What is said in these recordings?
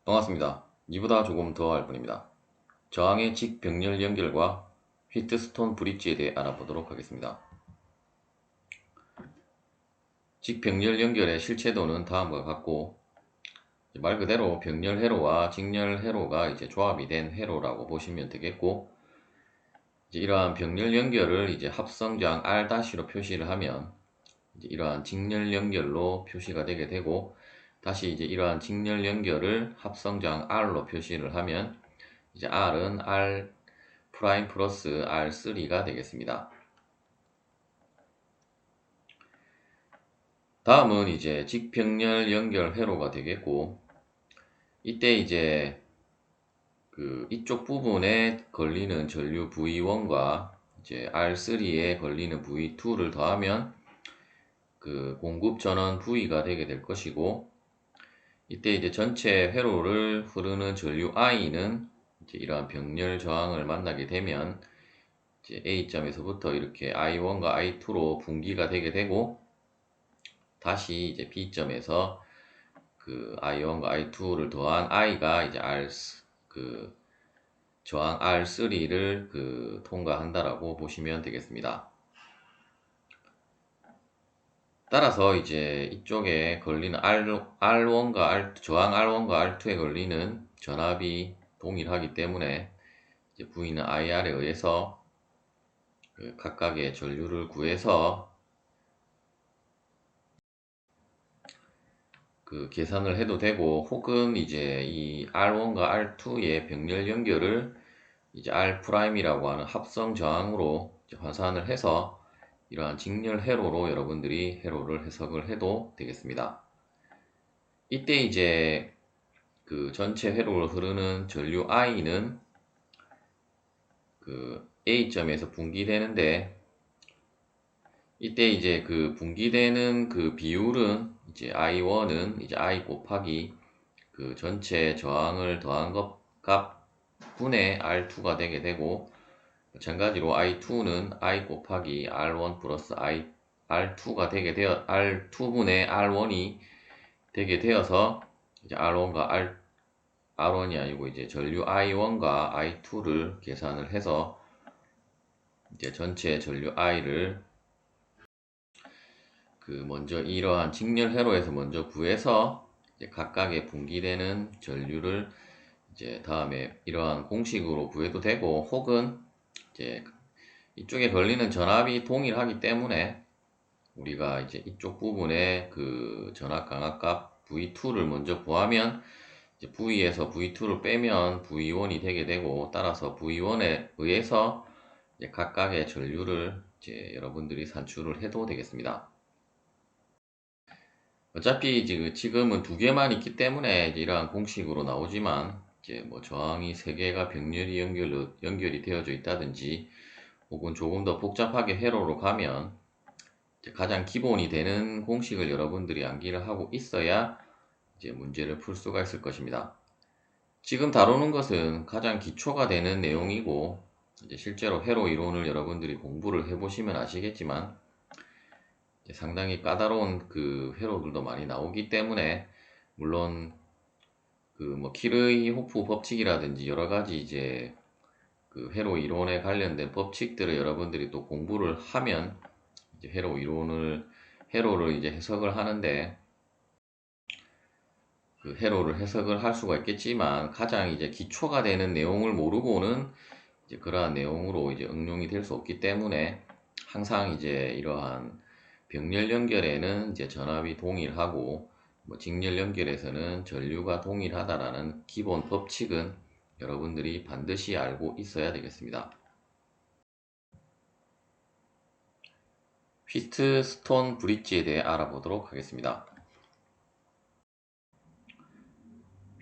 반갑습니다. 이보다 조금 더 할 뿐입니다. 저항의 직병렬 연결과 휘트스톤 브릿지에 대해 알아보도록 하겠습니다. 직병렬 연결의 실체도는 다음과 같고, 말 그대로 병렬 회로와 직렬 회로가 조합이 된 회로라고 보시면 되겠고, 이러한 병렬 연결을 합성저항 R-로 표시를 하면 이러한 직렬 연결로 표시가 되게 되고, 다시 이러한 직렬 연결을 합성저항 R로 표시를 하면 R은 R 프라임 플러스 R3가 되겠습니다. 다음은 직병렬 연결 회로가 되겠고, 이때 이쪽 부분에 걸리는 전류 V1과 R3에 걸리는 V2를 더하면 공급 전원 V가 되게 될 것이고, 이때 전체 회로를 흐르는 전류 I는 이러한 병렬 저항을 만나게 되면 A점에서부터 이렇게 I1과 I2로 분기가 되게 되고, 다시 B점에서 I1과 I2를 더한 I가 저항 R3를 통과한다라고 보시면 되겠습니다. 따라서 이쪽에 걸리는 R1과 저항 R1과 R2에 걸리는 전압이 동일하기 때문에 V는 IR에 의해서 각각의 전류를 구해서 계산을 해도 되고, 혹은 이 R1과 R2의 병렬 연결을 R'이라고 하는 합성 저항으로 환산을 해서 이러한 직렬 회로로 여러분들이 회로를 해석을 해도 되겠습니다. 이때 전체 회로를 흐르는 전류 I는 A점에서 분기되는데, 이때 분기되는 비율은 I1은 I 곱하기 전체 저항을 더한 것 값 분의 R2가 되게 되고, 마찬가지로 I2는 I 곱하기 R1 플러스 R2가 되게 되어 R2분의 R1이 되게 되어서 R1과 R1이 아니고 전류 I1과 I2를 계산을 해서 전체 전류 I를 먼저 이러한 직렬 회로에서 먼저 구해서 각각의 분기되는 전류를 다음에 이러한 공식으로 구해도 되고, 혹은 이쪽에 걸리는 전압이 동일하기 때문에 우리가 이쪽 부분에 전압 강압값 V2를 먼저 구하면 V에서 V2를 빼면 V1이 되게 되고, 따라서 V1에 의해서 각각의 전류를 여러분들이 산출을 해도 되겠습니다. 어차피 지금은 두 개만 있기 때문에 이러한 공식으로 나오지만, 뭐 저항이 세 개가 병렬이 연결이 되어져 있다든지, 혹은 조금 더 복잡하게 회로로 가면 가장 기본이 되는 공식을 여러분들이 암기를 하고 있어야 문제를 풀 수가 있을 것입니다. 지금 다루는 것은 가장 기초가 되는 내용이고, 실제로 회로 이론을 여러분들이 공부를 해보시면 아시겠지만 상당히 까다로운 회로들도 많이 나오기 때문에, 물론 뭐 키르히호프 법칙이라든지 여러 가지 회로 이론에 관련된 법칙들을 여러분들이 또 공부를 하면 회로를 해석을 하는데 회로를 해석을 할 수가 있겠지만, 가장 기초가 되는 내용을 모르고는 그러한 내용으로 응용이 될 수 없기 때문에, 항상 이러한 병렬 연결에는 전압이 동일하고, 뭐 직렬 연결에서는 전류가 동일하다라는 기본 법칙은 여러분들이 반드시 알고 있어야 되겠습니다. 휘트스톤 브릿지에 대해 알아보도록 하겠습니다.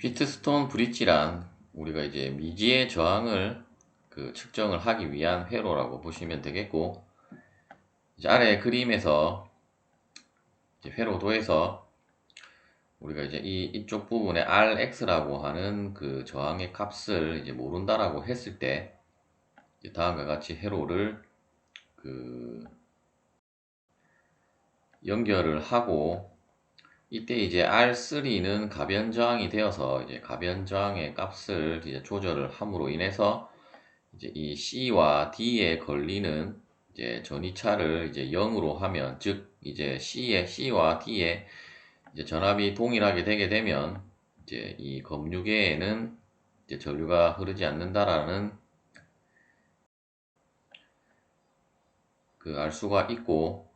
휘트스톤 브릿지란 우리가 미지의 저항을 측정을 하기 위한 회로라고 보시면 되겠고, 아래 그림에서 회로도에서 우리가 이쪽 부분에 Rx라고 하는 저항의 값을 모른다라고 했을 때, 다음과 같이 회로를 연결을 하고, 이때 이제 R3는 가변 저항이 되어서 이제 가변 저항의 값을 이제 조절을 함으로 인해서 이제 이 C와 D에 걸리는 이제 전이차를 이제 0으로 하면, 즉 이제 C와 D에 이제 전압이 동일하게 되게 되면 이제 이 검유계에는 이제 전류가 흐르지 않는다라는 알 수가 있고,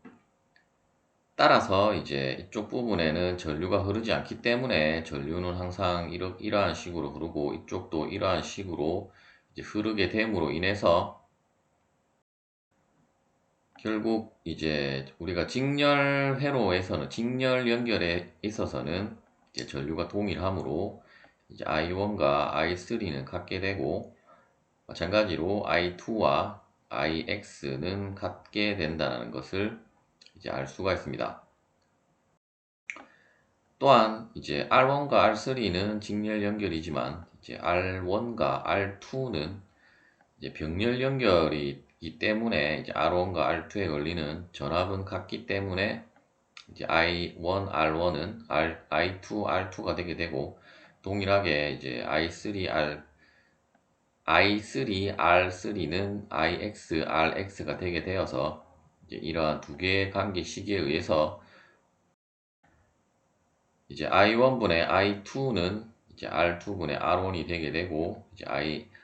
따라서 이제 이쪽 부분에는 전류가 흐르지 않기 때문에 전류는 항상 이러한 식으로 흐르고, 이쪽도 이러한 식으로 이제 흐르게 됨으로 인해서 결국 이제 우리가 직렬 회로에서는, 직렬 연결에 있어서는 이제 전류가 동일하므로 이제 I1과 I3는 같게 되고, 마찬가지로 I2와 IX는 같게 된다는 것을 이제 알 수가 있습니다. 또한 이제 R1과 R3는 직렬 연결이지만 이제 R1과 R2는 이제 병렬 연결이기 때문에 이제 R1과 R2에 걸리는 전압은 같기 때문에 이제 I1, R1은 I2, R2가 되게 되고, 동일하게 이제 I3, R3는 IX, RX가 되게 되어서 이제 이러한 두 개의 관계식에 의해서 이제 I1분의 I2는 이제 R2분의 R1이 되게 되고, 이제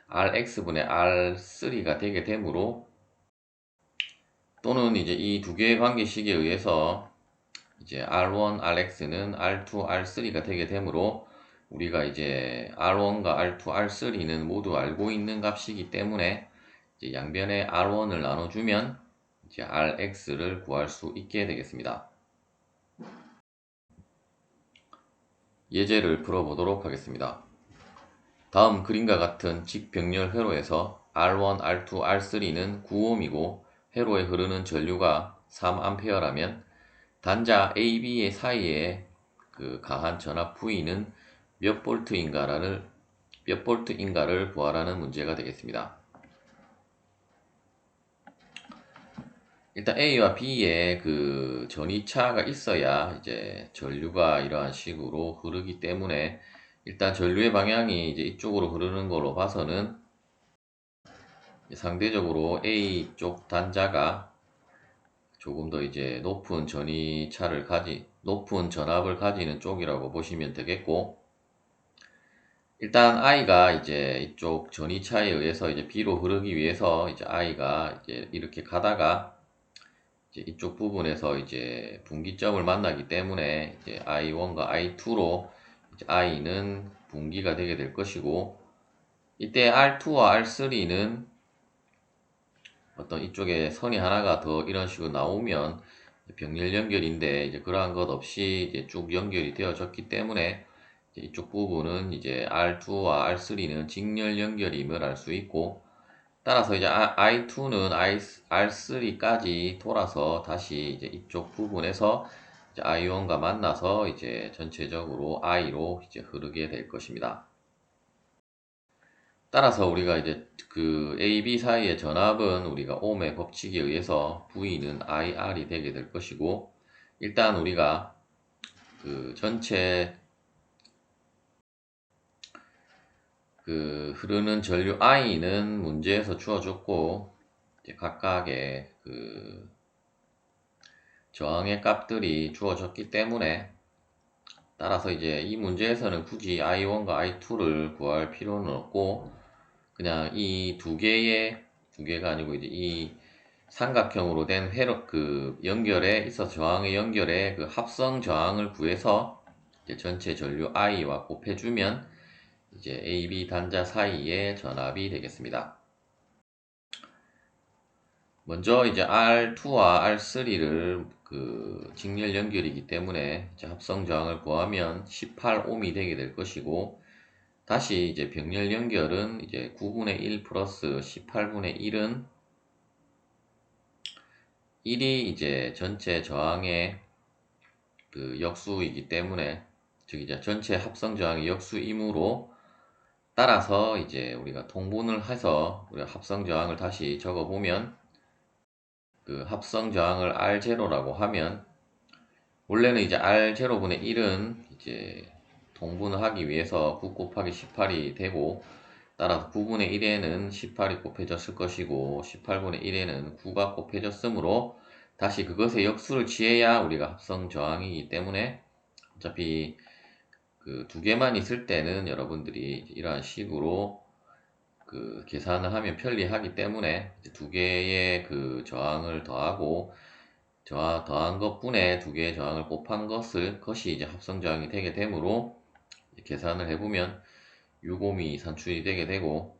RX분의 R3가 되게 되므로, 또는 이제 이 두 개의 관계식에 의해서 이제 R1, RX는 R2, R3가 되게 되므로, 우리가 이제 R1과 R2, R3는 모두 알고 있는 값이기 때문에 이제 양변에 R1을 나눠주면 이제 RX를 구할 수 있게 되겠습니다. 예제를 풀어보도록 하겠습니다. 다음 그림과 같은 직병렬 회로에서 R1, R2, R3는 9ohm이고 회로에 흐르는 전류가 3A라면 단자 A, B 사이에 가한 전압 V는 몇 볼트인가를 구하라는 문제가 되겠습니다. 일단 A와 B에 전이차가 있어야 이제 전류가 이러한 식으로 흐르기 때문에, 일단 전류의 방향이 이제 이쪽으로 흐르는 걸로 봐서는 상대적으로 A 쪽 단자가 조금 더 이제 높은 전압을 가지는 쪽이라고 보시면 되겠고, 일단 I가 이제 이쪽 전이차에 의해서 이제 B로 흐르기 위해서 이제 I가 이제 이렇게 가다가 이제 이쪽 부분에서 이제 분기점을 만나기 때문에 이제 I1과 I2로 이제 I는 분기가 되게 될 것이고, 이때 R2와 R3는 어떤 이쪽에 선이 하나가 더 이런 식으로 나오면 병렬 연결인데, 이제 그러한 것 없이 이제 쭉 연결이 되어졌기 때문에 이제 이쪽 부분은 이제 R2와 R3는 직렬 연결임을 알 수 있고, 따라서 이제 I2는 R3까지 돌아서 다시 이제 이쪽 부분에서 이제 I1과 만나서 이제 전체적으로 I로 이제 흐르게 될 것입니다. 따라서 우리가 이제 A, B 사이의 전압은 우리가 ohm의 법칙에 의해서 V는 IR이 되게 될 것이고, 일단 우리가 전체 흐르는 전류 I는 문제에서 주어졌고, 이제 각각의 저항의 값들이 주어졌기 때문에, 따라서 이제 이 문제에서는 굳이 I1과 I2를 구할 필요는 없고, 그냥 이 두 개가 아니고 이제 이 삼각형으로 된 연결에 있어서 저항의 연결에 합성 저항을 구해서 이제 전체 전류 I와 곱해주면 이제 A, B 단자 사이의 전압이 되겠습니다. 먼저 이제 R2와 R3를 직렬 연결이기 때문에 이제 합성 저항을 구하면 18ohm이 되게 될 것이고, 다시 이제 병렬 연결은 이제 9분의 1 플러스 18분의 1은 1이 이제 전체 저항의 역수이기 때문에, 즉 이제 전체 합성 저항의 역수이므로, 따라서 이제 우리가 통분을 해서 우리가 합성 저항을 다시 적어보면 합성 저항을 R0라고 하면 원래는 이제 R0분의 1은 이제 통분을 하기 위해서 9 곱하기 18이 되고, 따라서 9분의 1에는 18이 곱해졌을 것이고 18분의 1에는 9가 곱해졌으므로 다시 그것의 역수를 취해야 우리가 합성 저항이기 때문에, 어차피 그 두 개만 있을 때는 여러분들이 이러한 식으로 그 계산을 하면 편리하기 때문에 두 개의 그 저항을 더하고 더한 것분에 두 개의 저항을 곱한 것이 이제 합성 저항이 되게 되므로, 계산을 해보면 6옴이 산출이 되게 되고,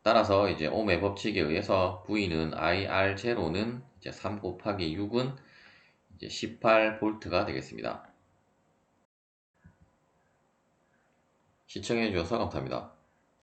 따라서 이제 옴의 법칙에 의해서 V는 IR0는 이제 3 곱하기 6은 이제 18V가 되겠습니다. 시청해 주셔서 감사합니다.